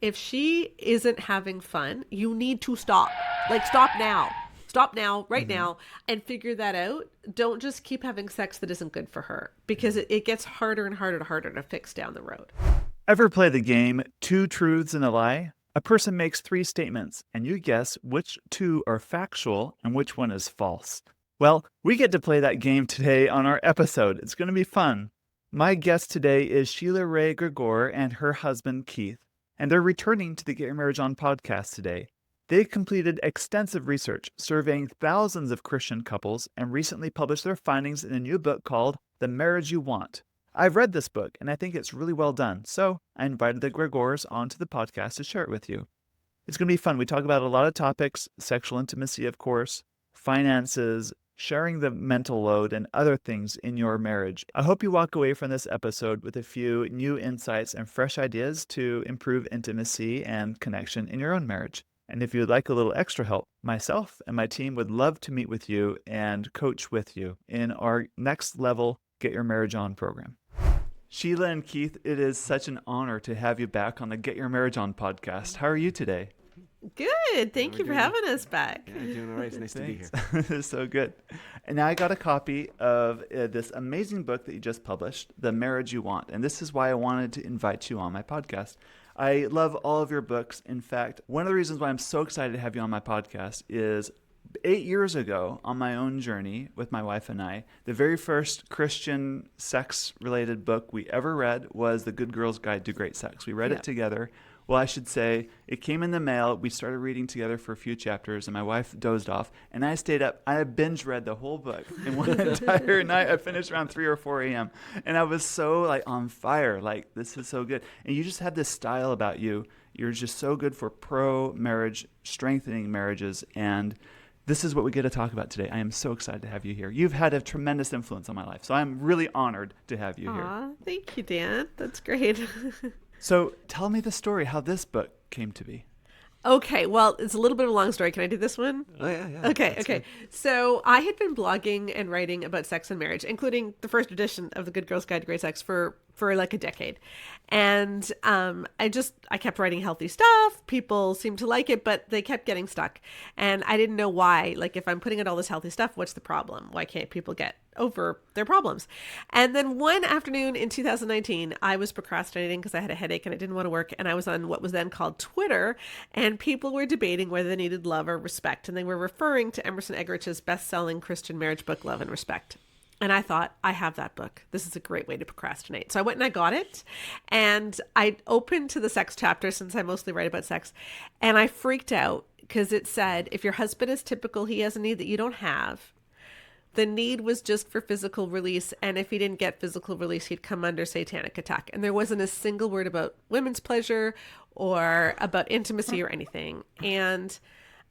if she isn't having fun, you need to stop. Like, stop now. Stop now, right now, and figure that out. Don't just keep having sex that isn't good for her, because it gets harder and harder and harder to fix down the road. Ever play the game Two Truths and a Lie? A person makes three statements, and you guess which two are factual and which one is false. Well, we get to play that game today on our episode. It's going to be fun. My guest today is Sheila Wray Gregoire and her husband, Keith, and they're returning to the Get Your Marriage On podcast today. They completed extensive research, surveying thousands of Christian couples, and recently published their findings in a new book called The Marriage You Want. I've read this book, and I think it's really well done, so I invited the Gregoires onto the podcast to share it with you. It's going to be fun. We talk about a lot of topics, sexual intimacy, of course, finances, sharing the mental load, and other things in your marriage. I hope you walk away from this episode with a few new insights and fresh ideas to improve intimacy and connection in your own marriage. And if you'd like a little extra help, myself and my team would love to meet with you and coach with you in our next level Get Your Marriage On program. Sheila and Keith, it is such an honor to have you back on the Get Your Marriage On podcast. How are you today? Good. Thank you for having us back. Yeah, doing all right. It's nice to be here. It's so good. And now I got a copy of this amazing book that you just published, The Marriage You Want. And this is why I wanted to invite you on my podcast. I love all of your books. In fact, one of the reasons why I'm so excited to have you on my podcast is 8 years ago, on my own journey with my wife and I, the very first Christian sex-related book we ever read was The Good Girl's Guide to Great Sex. We read it together. Well, I should say, it came in the mail. We started reading together for a few chapters, and my wife dozed off, and I stayed up. I binge read the whole book in one entire night. I finished around 3 or 4 a.m., and I was so on fire. This is so good. And you just have this style about you. You're just so good for pro-marriage, strengthening marriages, and this is what we get to talk about today. I am so excited to have you here. You've had a tremendous influence on my life, so I'm really honored to have you here. Thank you, Dan. That's great. So tell me the story, how this book came to be. Okay, well, it's a little bit of a long story. Can I do this one? Oh, yeah. Okay. Good. So I had been blogging and writing about sex and marriage, including the first edition of The Good Girl's Guide to Great Sex for like a decade. And I kept writing healthy stuff. People seemed to like it, but they kept getting stuck. And I didn't know why. If I'm putting out all this healthy stuff, what's the problem? Why can't people get over their problems? And then one afternoon in 2019, I was procrastinating because I had a headache and I didn't want to work. And I was on what was then called Twitter, and people were debating whether they needed love or respect. And they were referring to Emerson Eggerich's best-selling Christian marriage book, Love and Respect. And I thought, I have that book. This is a great way to procrastinate. So I went and I got it, and I opened to the sex chapter, since I mostly write about sex, and I freaked out because it said, if your husband is typical, he has a need that you don't have. The need was just for physical release, and if he didn't get physical release, he'd come under satanic attack. And there wasn't a single word about women's pleasure or about intimacy or anything. And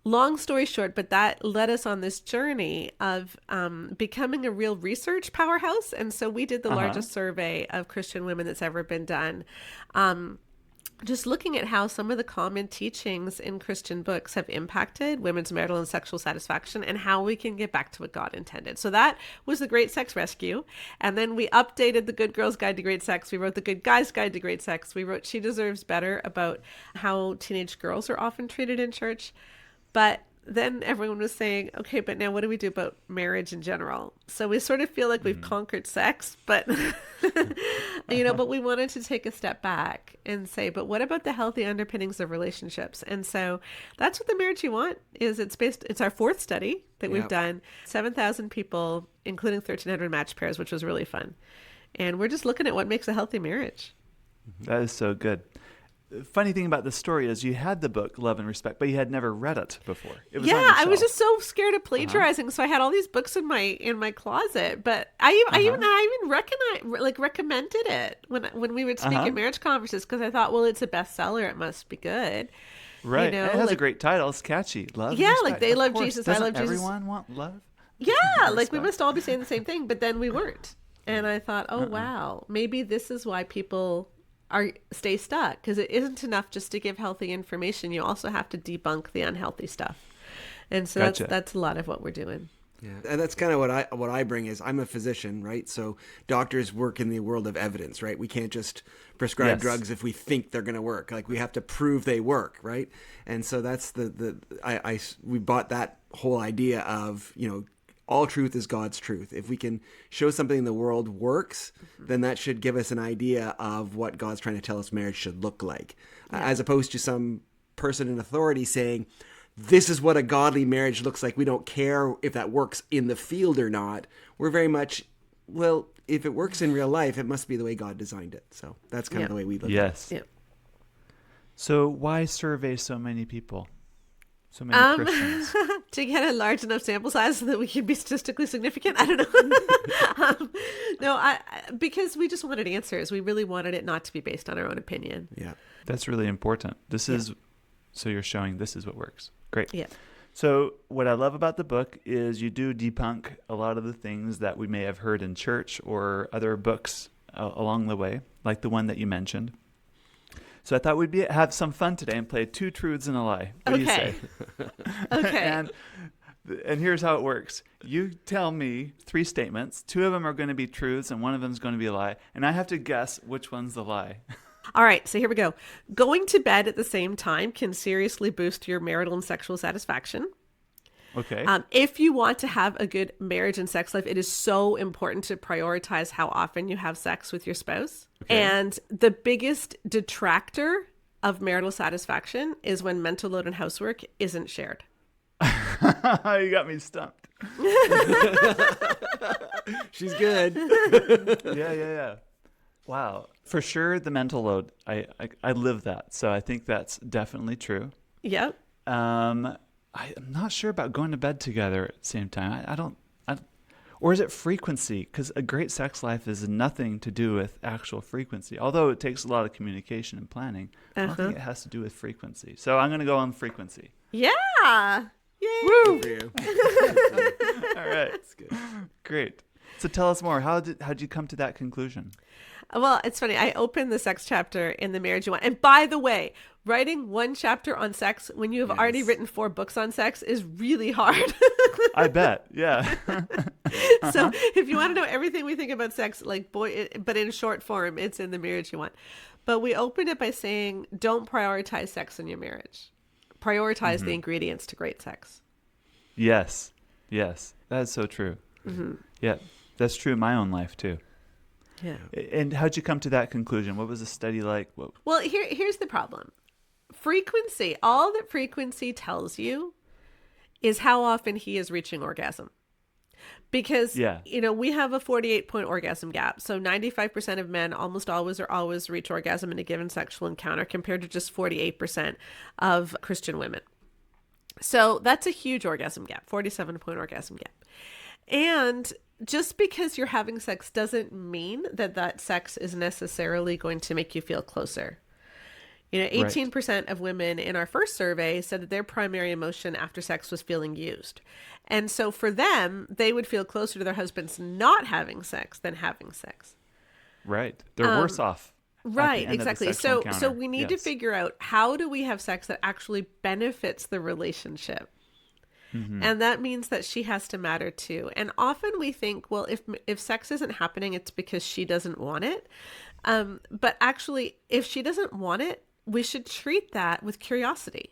long story short, but that led us on this journey of becoming a real research powerhouse. And so we did the largest survey of Christian women that's ever been done. Just looking at how some of the common teachings in Christian books have impacted women's marital and sexual satisfaction, and how we can get back to what God intended. So that was the Great Sex Rescue. And then we updated the Good Girl's Guide to Great Sex. We wrote the Good Guy's Guide to Great Sex. We wrote She Deserves Better, about how teenage girls are often treated in church. But then everyone was saying, okay, but now what do we do about marriage in general? So we sort of feel like we've conquered sex, but, but we wanted to take a step back and say, but what about the healthy underpinnings of relationships? And so that's what The Marriage You Want is. It's our fourth study that we've done, 7,000 people, including 1,300 match pairs, which was really fun. And we're just looking at what makes a healthy marriage. That is so good. Funny thing about the story is you had the book Love and Respect, but you had never read it before. It was on your I was shelf. just so scared of plagiarizing, so I had all these books in my closet. But I even recommended it when we would speak at marriage conferences, because I thought, well, it's a bestseller, it must be good. Right, and it has a great title. It's catchy. Love. And Respect. They love course. Jesus. Doesn't I love Jesus. Everyone want love. Yeah, we must all be saying the same thing, but then we weren't. And I thought, wow, maybe this is why people stay stuck, because it isn't enough just to give healthy information. You also have to debunk the unhealthy stuff. And so Gotcha. that's a lot of what we're doing. Yeah, and that's kind of what I bring is I'm a physician, right? So doctors work in the world of evidence, right? We can't just prescribe drugs if we think they're going to work. Like we have to prove they work, right? And so that's we bought that whole idea of, all truth is God's truth. If we can show something in the world works, then that should give us an idea of what God's trying to tell us marriage should look like, as opposed to some person in authority saying, this is what a godly marriage looks like. We don't care if that works in the field or not. We're very much, well, if it works in real life, it must be the way God designed it. So that's kind of the way we look at it. Yeah. So why survey so many people? So many Christians? To get a large enough sample size so that we can be statistically significant. I don't know. Because we just wanted answers. We really wanted it not to be based on our own opinion. Yeah. That's really important. So you're showing this is what works. Great. Yeah. So what I love about the book is you do debunk a lot of the things that we may have heard in church or other books along the way, like the one that you mentioned. So I thought we'd have some fun today and play 2 truths and a lie. What do you say? Okay. And here's how it works. You tell me 3 statements. 2 of them are going to be truths and 1 of them is going to be a lie. And I have to guess which one's the lie. All right, so here we go. Going to bed at the same time can seriously boost your marital and sexual satisfaction. Okay. If you want to have a good marriage and sex life, it is so important to prioritize how often you have sex with your spouse. Okay. And the biggest detractor of marital satisfaction is when mental load and housework isn't shared. You got me stumped. She's good. Yeah. Wow. For sure, the mental load. I live that. So I think that's definitely true. Yep. I'm not sure about going to bed together at the same time. I don't. Or is it frequency? Because a great sex life is nothing to do with actual frequency. Although it takes a lot of communication and planning, I don't think it has to do with frequency. So I'm going to go on frequency. Yeah. Yay. Woo! Good for you. All right. That's good. Great. So tell us more. How'd you come to that conclusion? Well, it's funny. I opened the sex chapter in The Marriage You Want. And by the way, writing 1 chapter on sex when you have already written 4 books on sex is really hard. I bet. Yeah. So if you want to know everything we think about sex, but in short form, it's in The Marriage You Want. But we opened it by saying, don't prioritize sex in your marriage. Prioritize the ingredients to great sex. Yes. That is so true. Mm-hmm. Yeah. That's true in my own life too. Yeah. And how'd you come to that conclusion? What was the study like? Well, here's the problem. Frequency. All that frequency tells you is how often he is reaching orgasm. Because, we have a 48-point orgasm gap. So 95% of men almost always reach orgasm in a given sexual encounter compared to just 48% of Christian women. So that's a huge orgasm gap, 47-point orgasm gap. And just because you're having sex doesn't mean that sex is necessarily going to make you feel closer. 18% of women in our first survey said that their primary emotion after sex was feeling used. And so for them, they would feel closer to their husbands not having sex than having sex. Right. They're worse off. Right, exactly. So we need to figure out, how do we have sex that actually benefits the relationship? Mm-hmm. And that means that she has to matter too. And often we think, well, if sex isn't happening, it's because she doesn't want it. But actually, if she doesn't want it, we should treat that with curiosity.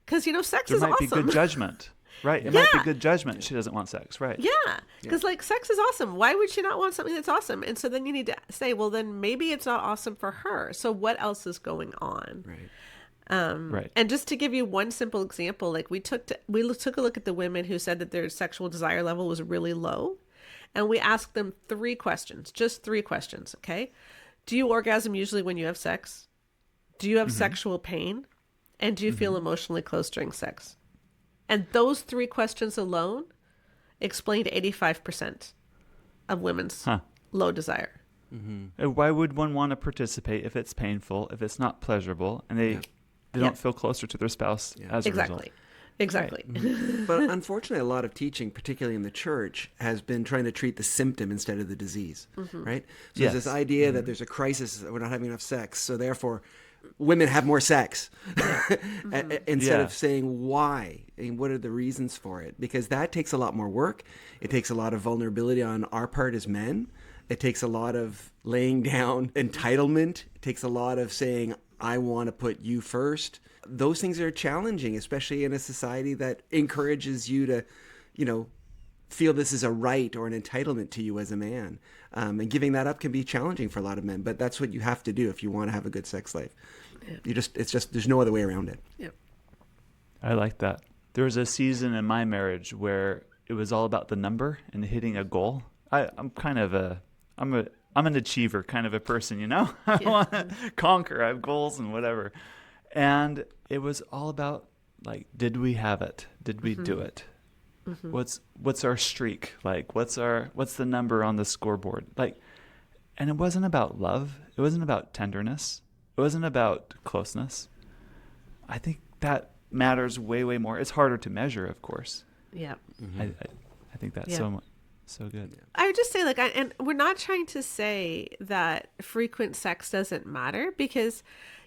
Because, sex is awesome. There might be good judgment. Right. It might be good judgment. She doesn't want sex. Right. Yeah. Because sex is awesome. Why would she not want something that's awesome? And so then you need to say, well, then maybe it's not awesome for her. So what else is going on? Right. Right. And just to give you one simple example, we took a look at the women who said that their sexual desire level was really low. And we asked them 3 questions, just 3 questions. Okay. Do you orgasm usually when you have sex? Do you have sexual pain? And do you feel emotionally close during sex? And those 3 questions alone explained 85% of women's low desire. Mm-hmm. Why would one want to participate if it's painful, if it's not pleasurable, and they don't feel closer to their spouse as a result? Exactly. Right. Mm-hmm. But unfortunately, a lot of teaching, particularly in the church, has been trying to treat the symptom instead of the disease, right? So there's this idea that there's a crisis, that we're not having enough sex, so therefore women have more sex instead Yeah. of saying why and what are the reasons for it, because that takes a lot more work. It takes a lot of vulnerability on our part as men. It takes a lot of laying down entitlement. It takes a lot of saying, I want to put you first. Those things are challenging, especially in a society that encourages you to, feel this is a right or an entitlement to you as a man. And giving that up can be challenging for a lot of men, but that's what you have to do if you want to have a good sex life. Yeah. There's no other way around it. Yep. I like that. There was a season in my marriage where it was all about the number and hitting a goal. I'm an achiever kind of a person, I want to conquer. I have goals and whatever. And it was all about did we have it? Did we do it? Mm-hmm. What's our streak? What's the number on the scoreboard? And it wasn't about love. It wasn't about tenderness. It wasn't about closeness. I think that matters way, way more. It's harder to measure, of course. Yeah. Mm-hmm. I think that's so good. I would just say, and we're not trying to say that frequent sex doesn't matter, because,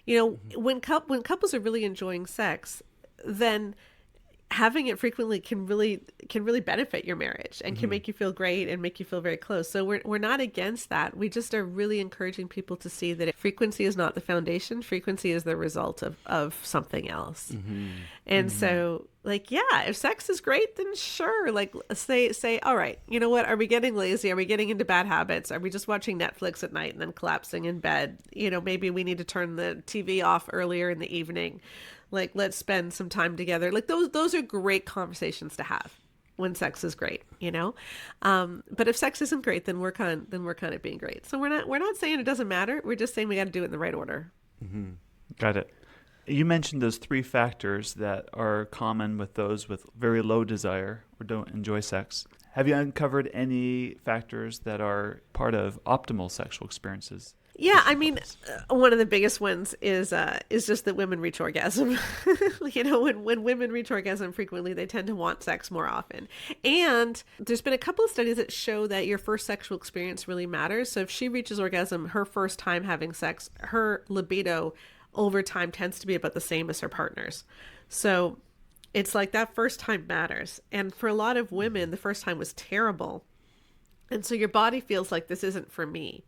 when couples are really enjoying sex, then having it frequently can really benefit your marriage and can make you feel great and make you feel very close. So we're not against that. We just are really encouraging people to see that frequency is not the foundation. Frequency is the result of something else. Mm-hmm. And so if sex is great, then sure. Say, all right, you know what? Are we getting lazy? Are we getting into bad habits? Are we just watching Netflix at night and then collapsing in bed? Maybe we need to turn the TV off earlier in the evening. Let's spend some time together. Those are great conversations to have when sex is great, But if sex isn't great, then we're kind of being great. So we're not saying it doesn't matter. We're just saying we got to do it in the right order. Mm-hmm. Got it. You mentioned those 3 factors that are common with those with very low desire or don't enjoy sex. Have you uncovered any factors that are part of optimal sexual experiences? Yeah, I mean, one of the biggest ones is just that women reach orgasm. When women reach orgasm frequently, they tend to want sex more often. And there's been a couple of studies that show that your first sexual experience really matters. So if she reaches orgasm her first time having sex, her libido over time tends to be about the same as her partner's. So it's that first time matters. And for a lot of women, the first time was terrible. And so your body feels like this isn't for me.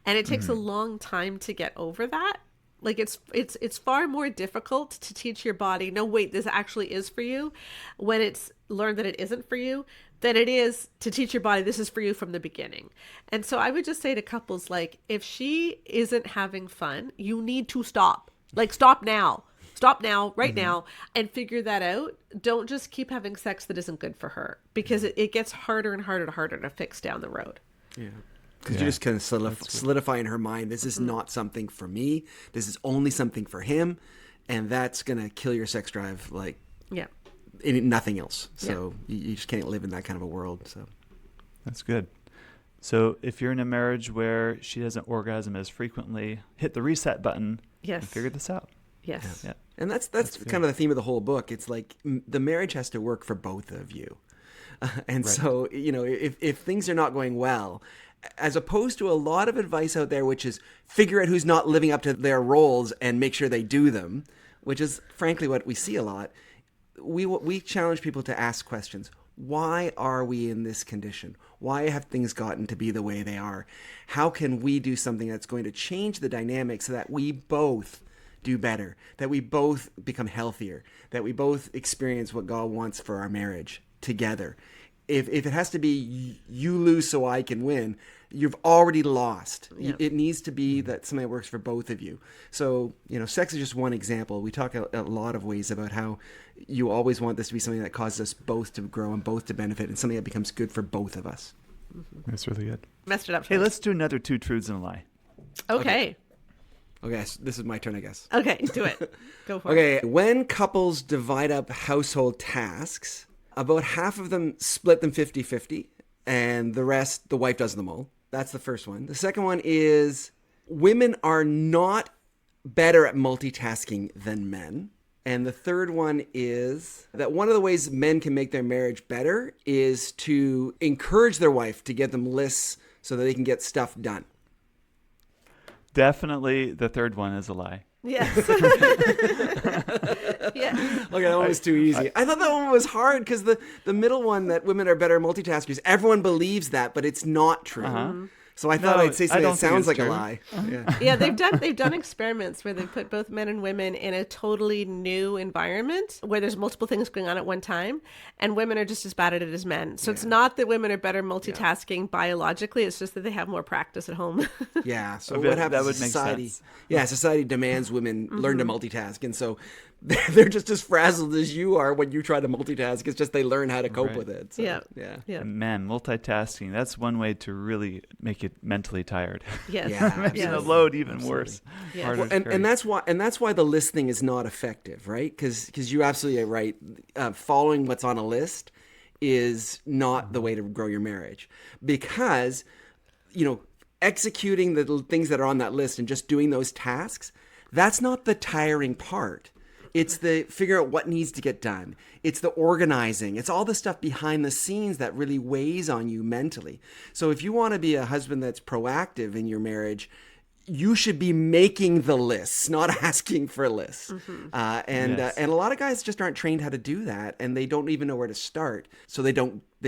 And it takes a long time to get over that. It's far more difficult to teach your body, no, wait, this actually is for you, when it's learned that it isn't for you, than it is to teach your body this is for you from the beginning. And so I would just say to couples, if she isn't having fun, you need to stop. Stop now. Stop now, right now, and figure that out. Don't just keep having sex that isn't good for her, because it gets harder and harder to fix down the road. Yeah. Because you just kind of solidify in her mind, this is not something for me. This is only something for him. And that's going to kill your sex drive in nothing else. So you just can't live in that kind of a world. So that's good. So if you're in a marriage where she doesn't orgasm as frequently, hit the reset button and figure this out. Yes. Yeah. And that's kind of the theme of the whole book. It's the marriage has to work for both of you. So, if things are not going well, as opposed to a lot of advice out there, which is figure out who's not living up to their roles and make sure they do them, which is frankly what we see a lot. We challenge people to ask questions. Why are we in this condition? Why have things gotten to be the way they are? How can we do something that's going to change the dynamic so that we both do better, that we both become healthier, that we both experience what God wants for our marriage together? If it has to be you lose so I can win, you've already lost. Yeah. It needs to be that something that works for both of you. So, sex is just one example. We talk a lot of ways about how you always want this to be something that causes us both to grow and both to benefit, and something that becomes good for both of us. Mm-hmm. That's really good. Messed it up. Hey, let's do another 2 truths and a lie. Okay, so this is my turn, I guess. Okay, do it. Go for it. Okay, when couples divide up household tasks, about half of them split them 50-50, and the rest, the wife does them all. That's the first one. The second one is women are not better at multitasking than men. And the third one is that one of the ways men can make their marriage better is to encourage their wife to give them lists so that they can get stuff done. Definitely the third one is a lie. Yes. Yeah. Okay, that one was too easy. I thought that one was hard because the middle one, that women are better multitaskers, everyone believes that, but it's not true. So I thought I'd say something that sounds like a lie. Yeah, they've done experiments where they put both men and women in a totally new environment where there's multiple things going on at one time, and women are just as bad at it as men. So it's not that women are better multitasking biologically; it's just that they have more practice at home. Yeah. So Okay, what happens? that would is make society, sense. yeah, society demands women learn to multitask, and so they're just as frazzled as you are when you try to multitask. It's just they learn how to cope with it. So, Yeah. yeah. And man, multitasking, that's one way to really make it mentally tired. Yes. Yeah, Making Yes. the load even worse. Yes. Harder Well, to carry. and that's why the listing is not effective, right? Because you're absolutely right. Following what's on a list is not the way to grow your marriage, because executing the things that are on that list and just doing those tasks, that's not the tiring part. It's the figure out what needs to get done. It's the organizing. It's all the stuff behind the scenes that really weighs on you mentally. So if you want to be a husband that's proactive in your marriage, you should be making the lists, not asking for lists. And a lot of guys just aren't trained how to do that, and they don't even know where to start. So they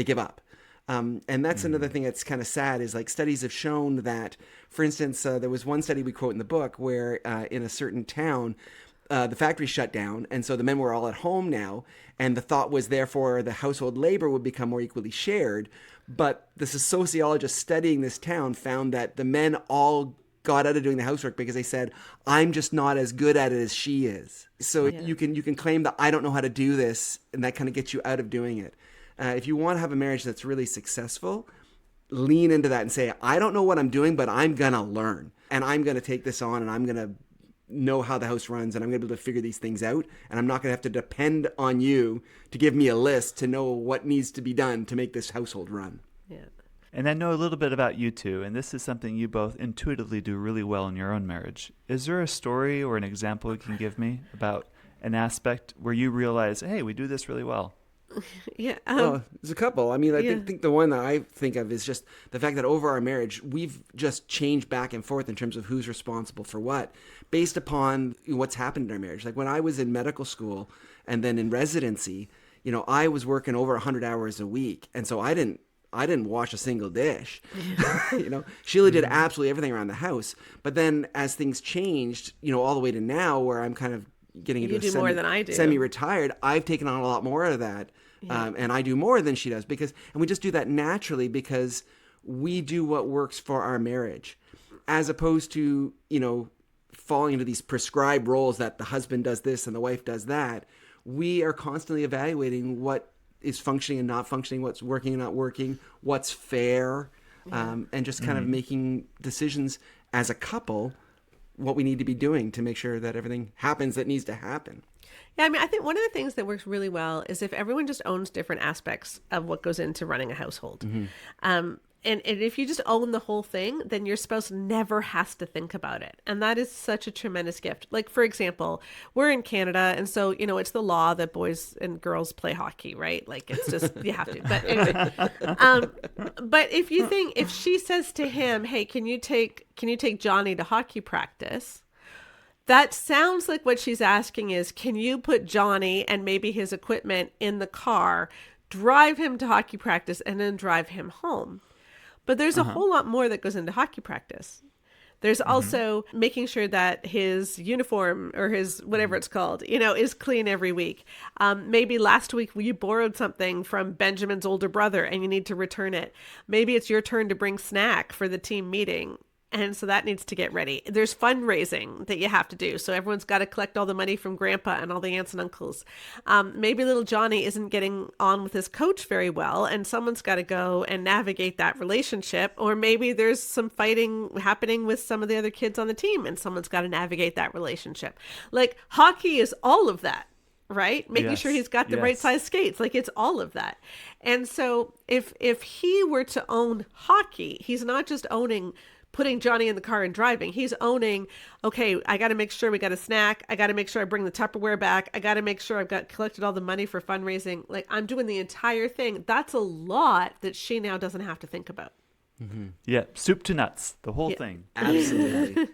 give up. And that's another thing that's kind of sad, is like studies have shown that, for instance, there was one study we quote in the book where in a certain town, the factory shut down, and so the men were all at home now, and the thought was therefore the household labor would become more equally shared. But the sociologist studying this town found that the men all got out of doing the housework because they said, I'm just not as good at it as she is. So you can claim that I don't know how to do this, and that kind of gets you out of doing it. If you want to have a marriage that's really successful, lean into that and say, I don't know what I'm doing, but I'm going to learn, and I'm going to take this on, and I'm going to know how the house runs, and I'm going to be able to figure these things out, and I'm not going to have to depend on you to give me a list to know what needs to be done to make this household run. Yeah. And I know a little bit about you two, and this is something you both intuitively do really well in your own marriage. Is there a story or an example you can give me about an aspect where you realize, hey, we do this really well? Yeah. Well, there's a couple. I mean, I think the one that I think of is just the fact that over our marriage, we've just changed back and forth in terms of who's responsible for what, based upon what's happened in our marriage. Like when I was in medical school and then in residency, I was working over 100 hours a week, and so I didn't wash a single dish. Sheila did absolutely everything around the house. But then as things changed, all the way to now, where I'm kind of getting into more than I do. Semi-retired, I've taken on a lot more of that. And I do more than she does, and we just do that naturally because we do what works for our marriage, as opposed to, falling into these prescribed roles that the husband does this and the wife does that. We are constantly evaluating what is functioning and not functioning, what's working and not working, what's fair, and just kind of making decisions as a couple, what we need to be doing to make sure that everything happens that needs to happen. Yeah, I mean, I think one of the things that works really well is if everyone just owns different aspects of what goes into running a household. And if you just own the whole thing, then your spouse never has to think about it. And that is such a tremendous gift. Like, for example, we're in Canada, and so, it's the law that boys and girls play hockey, right? Like, it's just, you have to. But anyway, but if she says to him, hey, can you take Johnny to hockey practice? That sounds like what she's asking is, can you put Johnny and maybe his equipment in the car, drive him to hockey practice, and then drive him home? But there's a whole lot more that goes into hockey practice. There's also making sure that his uniform or his whatever it's called, is clean every week. Maybe last week you borrowed something from Benjamin's older brother and you need to return it. Maybe it's your turn to bring snack for the team meeting. And so that needs to get ready. There's fundraising that you have to do. So everyone's got to collect all the money from grandpa and all the aunts and uncles. Maybe little Johnny isn't getting on with his coach very well, and someone's got to go and navigate that relationship. Or maybe there's some fighting happening with some of the other kids on the team, and someone's got to navigate that relationship. Like, hockey is all of that. Right? Making sure he's got the right size skates. Like, it's all of that. And so if he were to own hockey, he's not just owning putting Johnny in the car and driving. He's owning, okay, I got to make sure we got a snack. I got to make sure I bring the Tupperware back. I got to make sure I've got collected all the money for fundraising. Like, I'm doing the entire thing. That's a lot that she now doesn't have to think about. Yeah. Soup to nuts, the whole thing. Absolutely.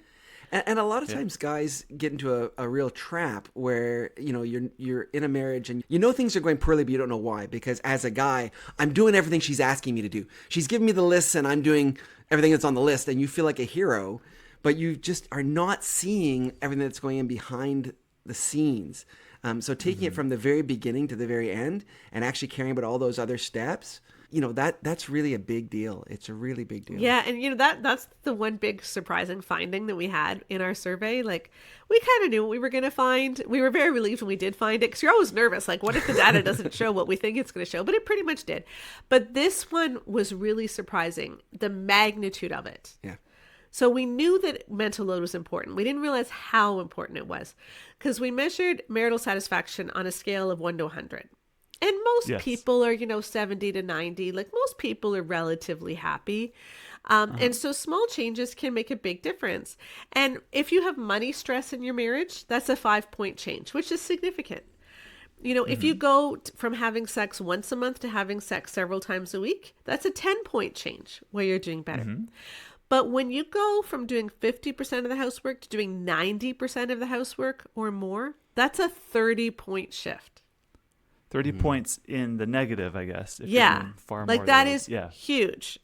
And a lot of times guys get into a real trap where, you're in a marriage and things are going poorly, but you don't know why. Because as a guy, I'm doing everything she's asking me to do. She's giving me the lists and I'm doing everything that's on the list, and you feel like a hero, but you just are not seeing everything that's going in behind the scenes. So taking it from the very beginning to the very end and actually caring about all those other steps, that's really a big deal. It's a really big deal. Yeah, and that's the one big surprising finding that we had in our survey. Like, we kind of knew what we were going to find. We were very relieved when we did find it, because you're always nervous. Like, what if the data doesn't show what we think it's going to show? But it pretty much did. But this one was really surprising, the magnitude of it. Yeah. So we knew that mental load was important. We didn't realize how important it was, because we measured marital satisfaction on a scale of 1 to 100. And most people are, 70 to 90. Like, most people are relatively happy. And so small changes can make a big difference. And if you have money stress in your marriage, that's a 5-point change, which is significant. If you go from having sex once a month to having sex several times a week, that's a 10-point change where you're doing better. But when you go from doing 50% of the housework to doing 90% of the housework or more, that's a 30-point shift. 30 points in the negative, I guess. If Yeah. you're doing far Like, more that than- is yeah. huge.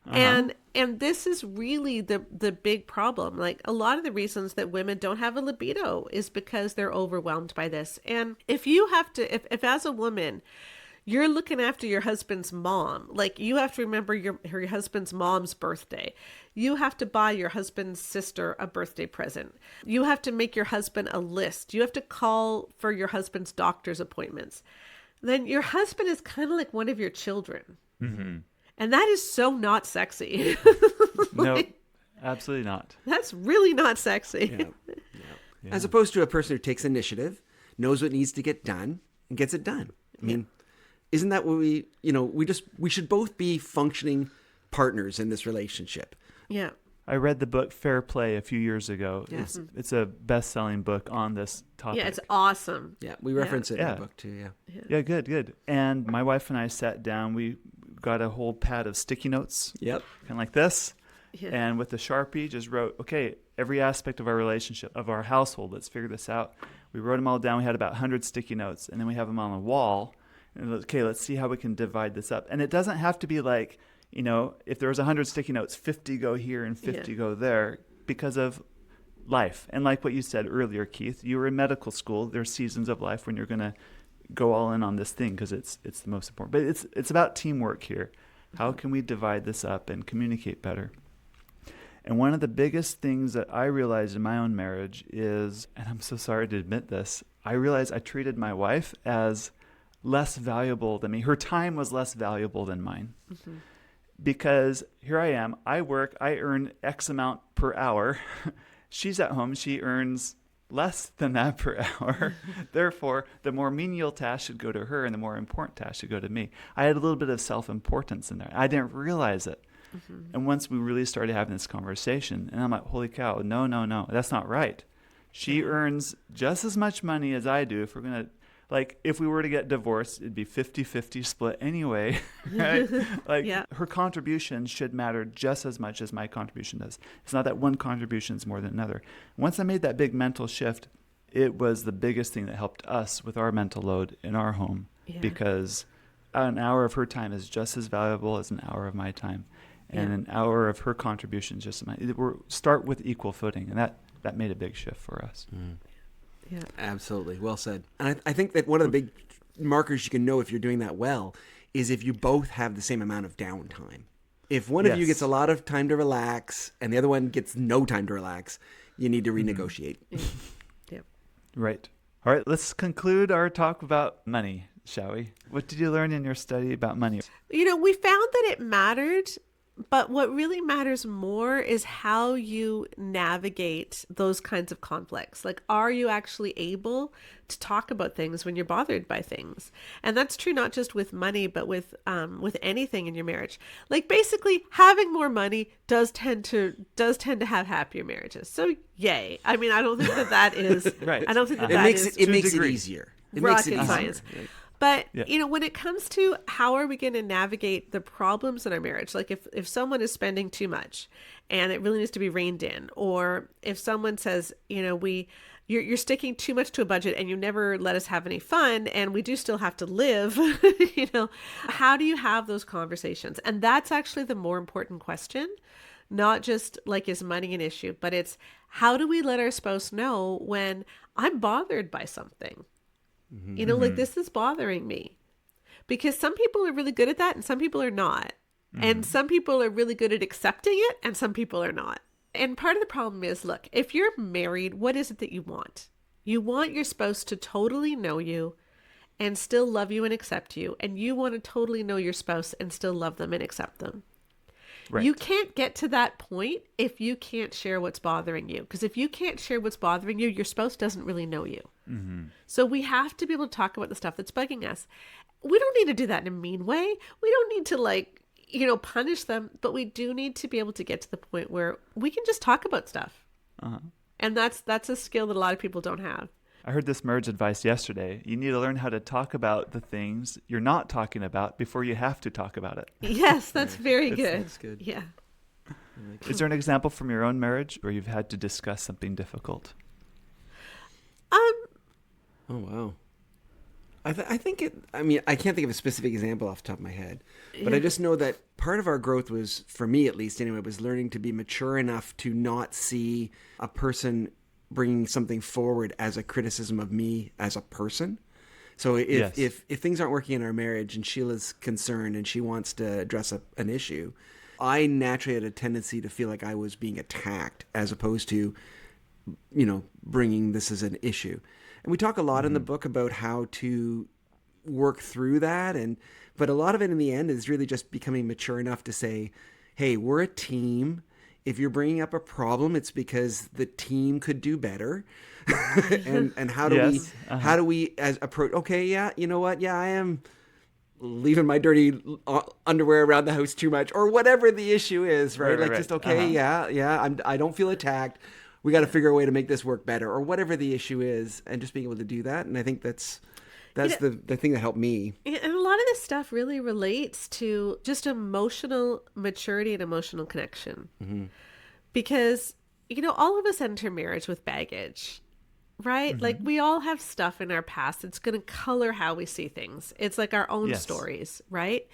And this is really the big problem. Like, a lot of the reasons that women don't have a libido is because they're overwhelmed by this. And if you have to, if as a woman, you're looking after your husband's mom, like, you have to remember her husband's mom's birthday. You have to buy your husband's sister a birthday present. You have to make your husband a list. You have to call for your husband's doctor's appointments. Then your husband is kind of like one of your children. And that is so not sexy. No, absolutely not. That's really not sexy. Yeah. As opposed to a person who takes initiative, knows what needs to get done, and gets it done. I mean, isn't that what we should both be functioning partners in this relationship? Yeah. I read the book Fair Play a few years ago. Yeah. It's a best-selling book on this topic. Yeah, it's awesome. Yeah, we reference it in the book too, Yeah, good. And my wife and I sat down. We got a whole pad of sticky notes. Yep. Kind of like this. Yeah. And with the Sharpie, just wrote, okay, every aspect of our relationship, of our household, let's figure this out. We wrote them all down. We had about 100 sticky notes. And then we have them on the wall. And okay, let's see how we can divide this up. And it doesn't have to be like, if there was 100 sticky notes, 50 go here and 50 go there, because of life. And like what you said earlier, Keith, you were in medical school. There's seasons of life when you're going to go all in on this thing because it's the most important. But it's about teamwork here. How can we divide this up and communicate better? And one of the biggest things that I realized in my own marriage is, and I'm so sorry to admit this, I realized I treated my wife as less valuable than me. Her time was less valuable than mine. Because here I am, I work, I earn X amount per hour. She's at home, she earns less than that per hour. Therefore, the more menial task should go to her and the more important task should go to me. I had a little bit of self-importance in there. I didn't realize it. And once we really started having this conversation, and I'm like, holy cow, no, that's not right. She earns just as much money as I do. If we're going to, if we were to get divorced, it'd be 50-50 split anyway, right? Her contribution should matter just as much as my contribution does. It's not that one contribution is more than another. Once I made that big mental shift, it was the biggest thing that helped us with our mental load in our home, because an hour of her time is just as valuable as an hour of my time. And an hour of her contribution is just as much. Start with equal footing, and that made a big shift for us. Yeah, absolutely. Well said. And I think that one of the big markers you can know if you're doing that well is if you both have the same amount of downtime. If one of you gets a lot of time to relax and the other one gets no time to relax, you need to renegotiate. Right. All right, let's conclude our talk about money, shall we? What did you learn in your study about money? We found that it mattered. But what really matters more is how you navigate those kinds of conflicts. Like, are you actually able to talk about things when you're bothered by things? And that's true not just with money, but with anything in your marriage. Like, basically, having more money does tend to have happier marriages. So, yay! I mean, I don't think that is right. I don't think that it that makes is it makes it easier. It makes it rocket easier. science. Right. But, Yeah. when it comes to how are we going to navigate the problems in our marriage, like if someone is spending too much and it really needs to be reined in, or if someone says, you're sticking too much to a budget and you never let us have any fun and we do still have to live, how do you have those conversations? And that's actually the more important question, not just like, is money an issue, but it's how do we let our spouse know when I'm bothered by something? Like, this is bothering me, because some people are really good at that and some people are not. And some people are really good at accepting it and some people are not. And part of the problem is, look, if you're married, what is it that you want? You want your spouse to totally know you and still love you and accept you. And you want to totally know your spouse and still love them and accept them. Right. You can't get to that point if you can't share what's bothering you. Because if you can't share what's bothering you, your spouse doesn't really know you. So we have to be able to talk about the stuff that's bugging us. We don't need to do that in a mean way. We don't need to punish them, but we do need to be able to get to the point where we can just talk about stuff. And that's a skill that a lot of people don't have. I heard this marriage advice yesterday. You need to learn how to talk about the things you're not talking about before you have to talk about it. Yes, that's very good. That's good. Yeah. Is there an example from your own marriage where you've had to discuss something difficult? Oh, wow. I think I can't think of a specific example off the top of my head, but I just know that part of our growth was, for me at least anyway, was learning to be mature enough to not see a person bringing something forward as a criticism of me as a person. So if things aren't working in our marriage and Sheila's concerned and she wants to address an issue, I naturally had a tendency to feel like I was being attacked as opposed to, bringing this as an issue. And we talk a lot in the book about how to work through that. But a lot of it in the end is really just becoming mature enough to say, hey, we're a team. If you're bringing up a problem, it's because the team could do better. and how do we as approach? Okay, yeah, you know what? Yeah, I am leaving my dirty underwear around the house too much, or whatever the issue is, right? Just okay, yeah. I don't feel attacked. We got to figure a way to make this work better, or whatever the issue is, and just being able to do that. And I think that's the thing that helped me. And a lot of this stuff really relates to just emotional maturity and emotional connection. Because, all of us enter marriage with baggage, right? Like, we all have stuff in our past that's going to color how we see things. It's like our own stories, right?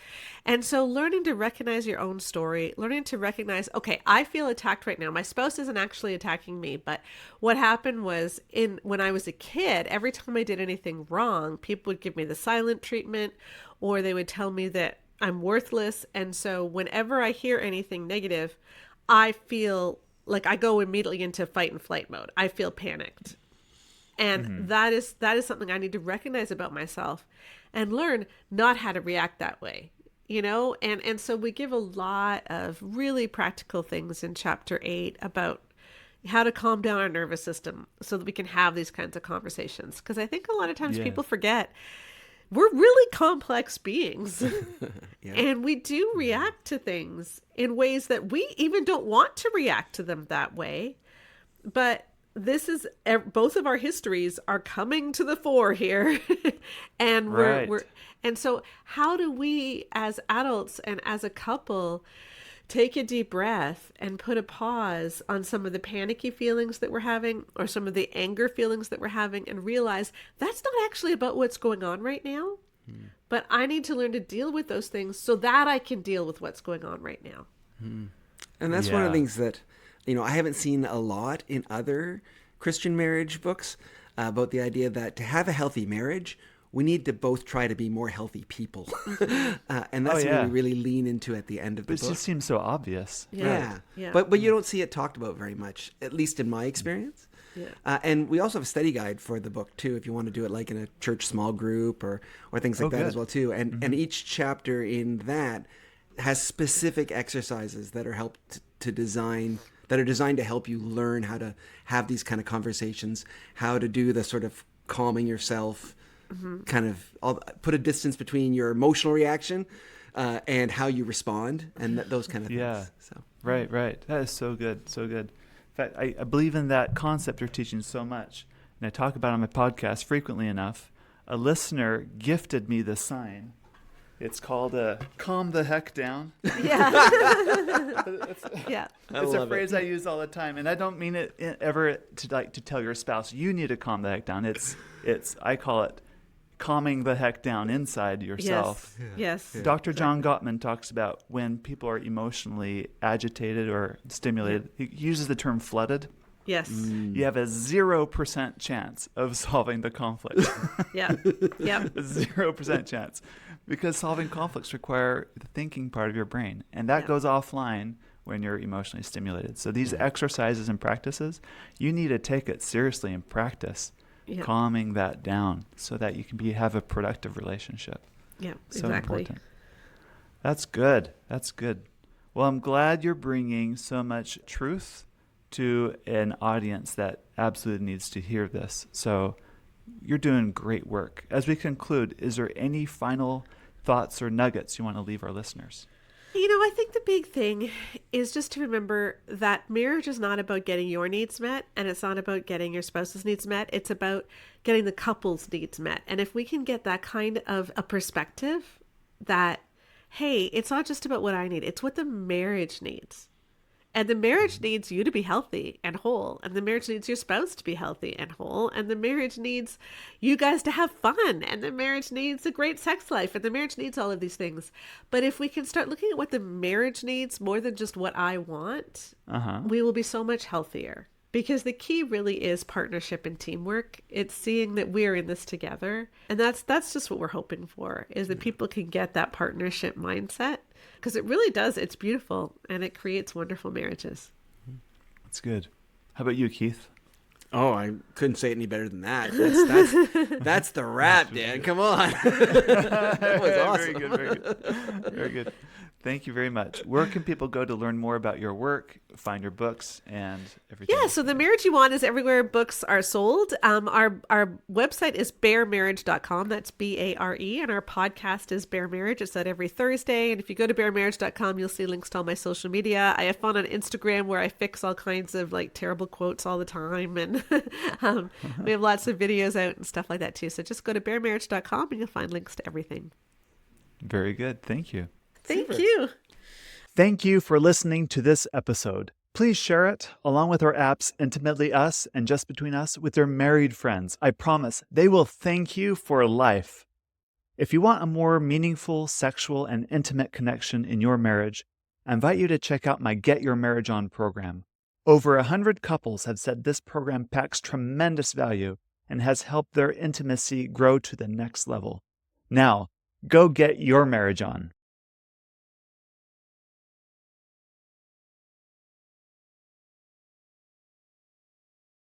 And so learning to recognize your own story, learning to recognize, okay, I feel attacked right now. My spouse isn't actually attacking me, but what happened was when I was a kid, every time I did anything wrong, people would give me the silent treatment, or they would tell me that I'm worthless. And so whenever I hear anything negative, I feel like I go immediately into fight and flight mode. I feel panicked. And that is something I need to recognize about myself and learn not how to react that way, And so we give a lot of really practical things in chapter 8 about how to calm down our nervous system so that we can have these kinds of conversations. Because I think a lot of times people forget we're really complex beings. And we do react to things in ways that we even don't want to react to them that way. But this is, both of our histories are coming to the fore here. And and so how do we as adults and as a couple take a deep breath and put a pause on some of the panicky feelings that we're having, or some of the anger feelings that we're having, and realize that's not actually about what's going on right now, but I need to learn to deal with those things so that I can deal with what's going on right now. And that's one of the things that, I haven't seen a lot in other Christian marriage books about the idea that to have a healthy marriage, we need to both try to be more healthy people. And that's what we really lean into at the end of the book. It just seems so obvious. Yeah. But you don't see it talked about very much, at least in my experience. And we also have a study guide for the book too, if you want to do it like in a church small group or things like that as well too. And each chapter in that has specific exercises that are designed to help you learn how to have these kind of conversations, how to do the sort of calming yourself, kind of put a distance between your emotional reaction and how you respond, and those kind of things. So. Right. That is so good, so good. In fact, I believe in that concept you're teaching so much, and I talk about it on my podcast frequently enough, a listener gifted me the sign. It's called calm the heck down. Yeah. Yeah. It's a phrase I use all the time, and I don't mean it ever to tell your spouse you need to calm the heck down. I call it calming the heck down inside yourself. Yes. Yeah. Dr. John Gottman talks about when people are emotionally agitated or stimulated. He uses the term flooded. Yes. You have a 0% chance of solving the conflict. Yeah. Yeah. 0% chance. Because solving conflicts require the thinking part of your brain. And that goes offline when you're emotionally stimulated. So these exercises and practices, you need to take it seriously and practice calming that down so that you can have a productive relationship. Yeah, so exactly. Important. That's good. That's good. Well, I'm glad you're bringing so much truth to an audience that absolutely needs to hear this. So you're doing great work. As we conclude, is there any final thoughts or nuggets you want to leave our listeners? I think the big thing is just to remember that marriage is not about getting your needs met, and it's not about getting your spouse's needs met. It's about getting the couple's needs met. And if we can get that kind of a perspective that, hey, it's not just about what I need, it's what the marriage needs. And the marriage needs you to be healthy and whole. And the marriage needs your spouse to be healthy and whole. And the marriage needs you guys to have fun. And the marriage needs a great sex life. And the marriage needs all of these things. But if we can start looking at what the marriage needs more than just what I want, we will be so much healthier. Because the key really is partnership and teamwork. It's seeing that we're in this together. And that's just what we're hoping for, is that people can get that partnership mindset. Because it really does. It's beautiful. And it creates wonderful marriages. That's good. How about you, Keith? Oh, I couldn't say it any better than that. That's the wrap, Dan. Come on. That was awesome. Very good. Very good. Very good. Thank you very much. Where can people go to learn more about your work, find your books, and everything? Yeah, so The Marriage You Want is everywhere books are sold. Our website is baremarriage.com. That's BARE. And our podcast is Bare Marriage. It's out every Thursday. And if you go to baremarriage.com, you'll see links to all my social media. I have fun on Instagram where I fix all kinds of terrible quotes all the time. And we have lots of videos out and stuff like that too. So just go to baremarriage.com and you'll find links to everything. Very good. Thank you. Thank you. Thank you for listening to this episode. Please share it, along with our apps Intimately Us and Just Between Us, with your married friends. I promise they will thank you for life. If you want a more meaningful, sexual, and intimate connection in your marriage, I invite you to check out my Get Your Marriage On program. Over 100 couples have said this program packs tremendous value and has helped their intimacy grow to the next level. Now, go get your marriage on.